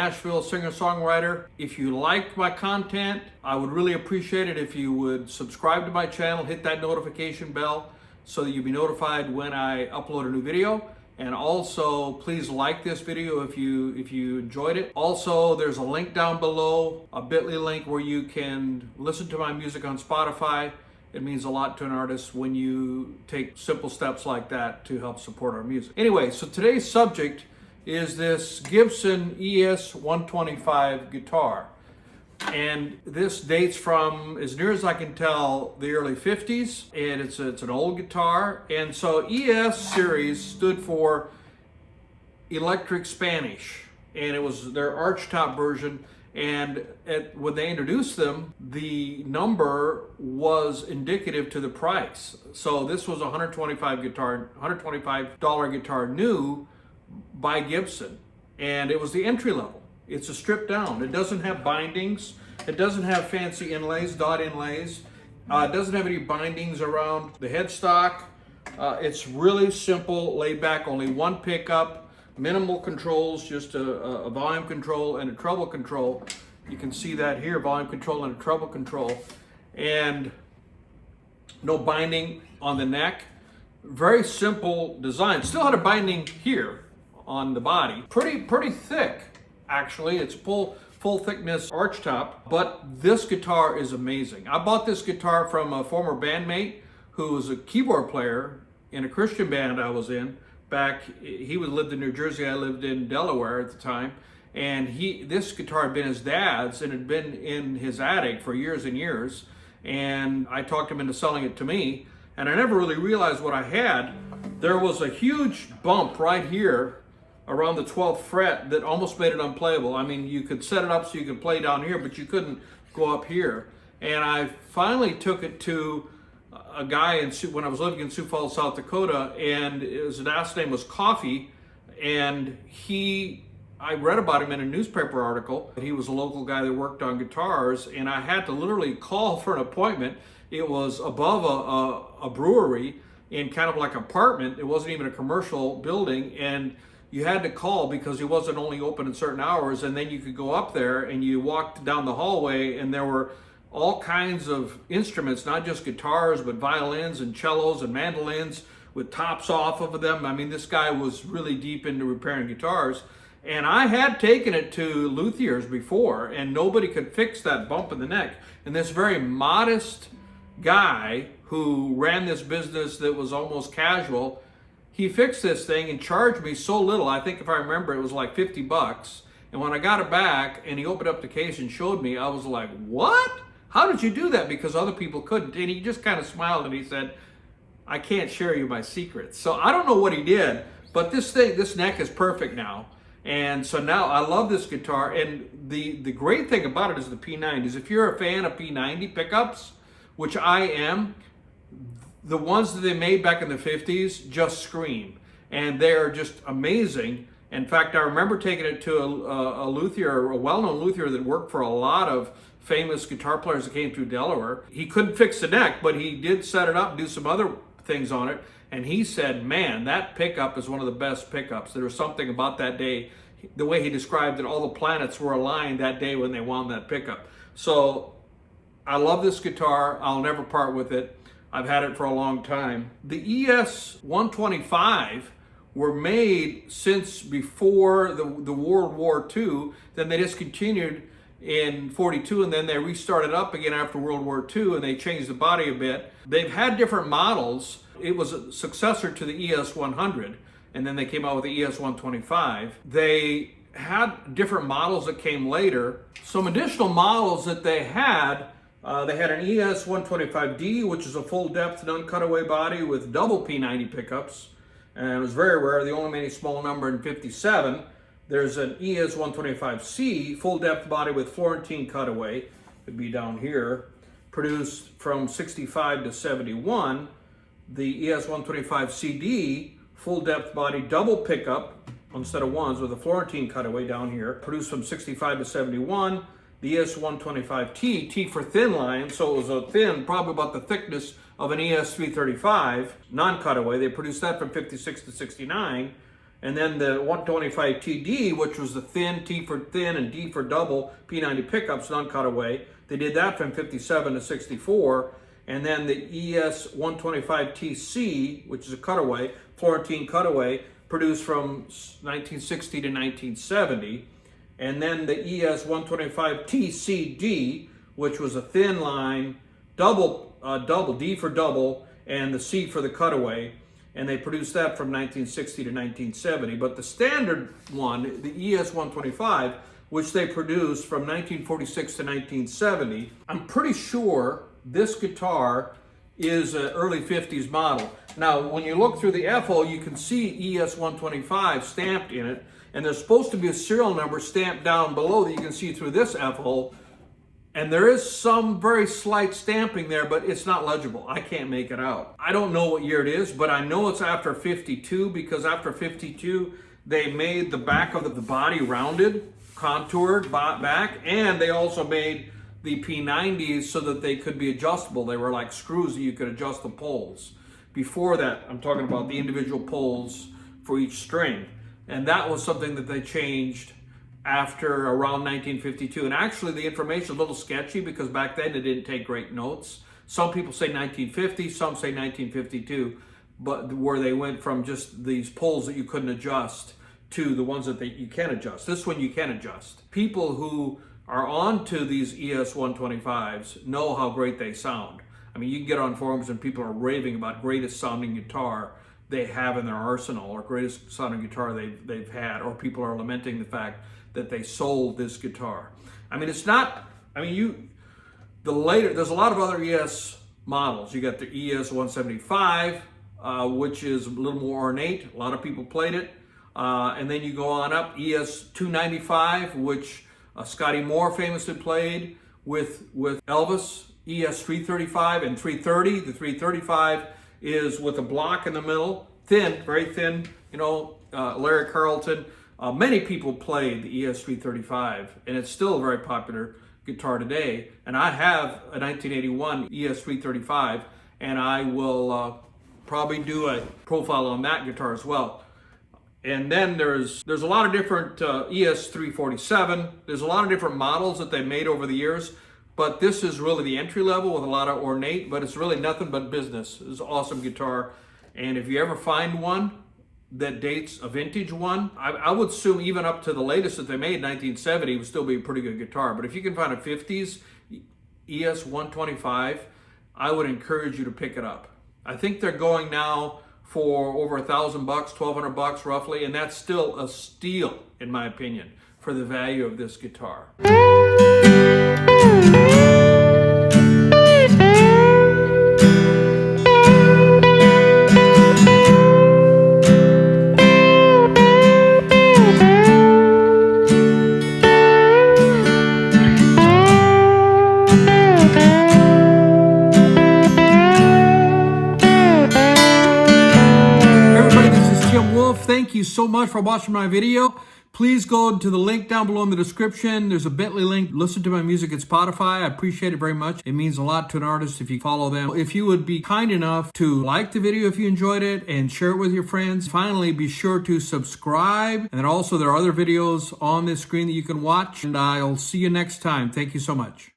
Nashville singer-songwriter. If you like my content, I would really appreciate it if you would subscribe to my channel, hit that notification bell so that you'll be notified when I upload a new video. And also, please like this video if you enjoyed it. Also, there's a link down below, a bit.ly link where you can listen to my music on Spotify. It means a lot to an artist when you take simple steps like that to help support our music. Anyway, so today's subject is this Gibson ES125 guitar. And this dates from, as near as I can tell, the early 50s, and it's an old guitar. And so ES series stood for Electric Spanish, and it was their archtop version. And when they introduced them, the number was indicative to the price. So this was a $125 guitar new by Gibson, and it was the entry level. It's a stripped down. It doesn't have bindings. It doesn't have fancy inlays, dot inlays. It doesn't have any bindings around the headstock. It's really simple, laid back, only one pickup. Minimal controls, just a volume control and a treble control. You can see that here, volume control and a treble control. And no binding on the neck. Very simple design. Still had a binding here on the body. Pretty thick, actually. It's full thickness archtop, but this guitar is amazing. I bought this guitar from a former bandmate who was a keyboard player in a Christian band I was in. He lived in New Jersey, I lived in Delaware at the time, and this guitar had been his dad's and had been in his attic for years and years, and I talked him into selling it to me, and I never really realized what I had. There was a huge bump right here around the 12th fret that almost made it unplayable. I mean, you could set it up so you could play down here, but you couldn't go up here. And I finally took it to a guy when I was living in Sioux Falls, South Dakota, and his last name was Coffee, and I read about him in a newspaper article. He was a local guy that worked on guitars, and I had to literally call for an appointment. It was above a brewery in kind of like an apartment. It wasn't even a commercial building, and you had to call because he wasn't only open at certain hours, and then you could go up there and you walked down the hallway and there were all kinds of instruments, not just guitars, but violins and cellos and mandolins with tops off of them. I mean, this guy was really deep into repairing guitars. And I had taken it to luthiers before, and nobody could fix that bump in the neck. And this very modest guy who ran this business that was almost casual, he fixed this thing and charged me so little. I think if I remember, it was like $50. And when I got it back and he opened up the case and showed me, I was like, what? How did you do that? Because other people couldn't. And he just kind of smiled and he said, I can't share you my secrets. So I don't know what he did, but this neck is perfect now. And so now I love this guitar. And the great thing about it is the P90s. If you're a fan of P90 pickups, which I am, the ones that they made back in the 50s just scream. And they're just amazing. In fact, I remember taking it to a luthier, a well-known luthier that worked for a lot of famous guitar players that came through Delaware. He couldn't fix the neck, but he did set it up and do some other things on it. And he said, man, that pickup is one of the best pickups. There was something about that day, the way he described it, all the planets were aligned that day when they wound that pickup. So I love this guitar. I'll never part with it. I've had it for a long time. The ES125 were made since before the World War II. Then they discontinued in 42, and then they restarted up again after World War II, and they changed the body a bit. They've had different models. It was a successor to the ES100, and then they came out with the ES125. They had different models that came later. Some additional models that they had an ES125D, which is a full-depth non-cutaway body with double P90 pickups, and it was very rare. They only made a small number in 57. There's an ES125C, full-depth body with Florentine cutaway, would be down here, produced from 65 to 71. The ES125CD, full-depth body, double pickup instead of ones with a Florentine cutaway down here, produced from 65 to 71. The ES125T, T for thin line, so it was a thin, probably about the thickness of an ES335, non-cutaway. They produced that from 56 to 69. And then the 125 TD, which was the thin, T for thin and D for double, P90 pickups, non-cutaway. They did that from 57 to 64. And then the ES125 TC, which is a cutaway, Florentine cutaway, produced from 1960 to 1970. And then the ES125 TCD, which was a thin line, double, D for double, and the C for the cutaway. And they produced that from 1960 to 1970. But the standard one, the ES125, which they produced from 1946 to 1970, I'm pretty sure this guitar is an early 50s model. Now, when you look through the F-hole, you can see ES125 stamped in it, and there's supposed to be a serial number stamped down below that you can see through this F-hole. And there is some very slight stamping there, but it's not legible. I can't make it out. I don't know what year it is, but I know it's after 52, because after 52, they made the back of the body rounded, contoured back, and they also made the P90s so that they could be adjustable. They were like screws that you could adjust the poles. Before that, I'm talking about the individual poles for each string. And that was something that they changed after around 1952. And actually the information is a little sketchy because back then it didn't take great notes. Some people say 1950, some say 1952, but where they went from just these poles that you couldn't adjust to the ones that you can adjust. This one you can adjust. People who are onto these ES125s know how great they sound. I mean, you can get on forums and people are raving about greatest sounding guitar they have in their arsenal, or greatest sounding guitar they've had, or people are lamenting the fact that they sold this guitar. I mean, it's not, I mean, there's a lot of other ES models. You got the ES175, which is a little more ornate. A lot of people played it. And then you go on up, ES295, which Scotty Moore famously played with Elvis. ES335 and 330. The 335 is with a block in the middle, thin, very thin, Larry Carlton. Many people played the ES335, and it's still a very popular guitar today. And I have a 1981 ES335, and I will probably do a profile on that guitar as well. And then there's a lot of different ES347. There's a lot of different models that they made over the years, but this is really the entry level with a lot of ornate, but it's really nothing but business. It's an awesome guitar. And if you ever find one that dates a vintage one, I would assume even up to the latest that they made in 1970 would still be a pretty good guitar. But if you can find a 50s ES125, I would encourage you to pick it up. I think they're going now for over $1,000, $1,200 roughly, and that's still a steal, in my opinion, for the value of this guitar. Thank you so much for watching my video. Please go to the link down below in the description. There's a bit.ly link. Listen to my music at Spotify. I appreciate it very much. It means a lot to an artist if you follow them. If you would be kind enough to like the video if you enjoyed it and share it with your friends. Finally, be sure to subscribe. And then also there are other videos on this screen that you can watch. And I'll see you next time. Thank you so much.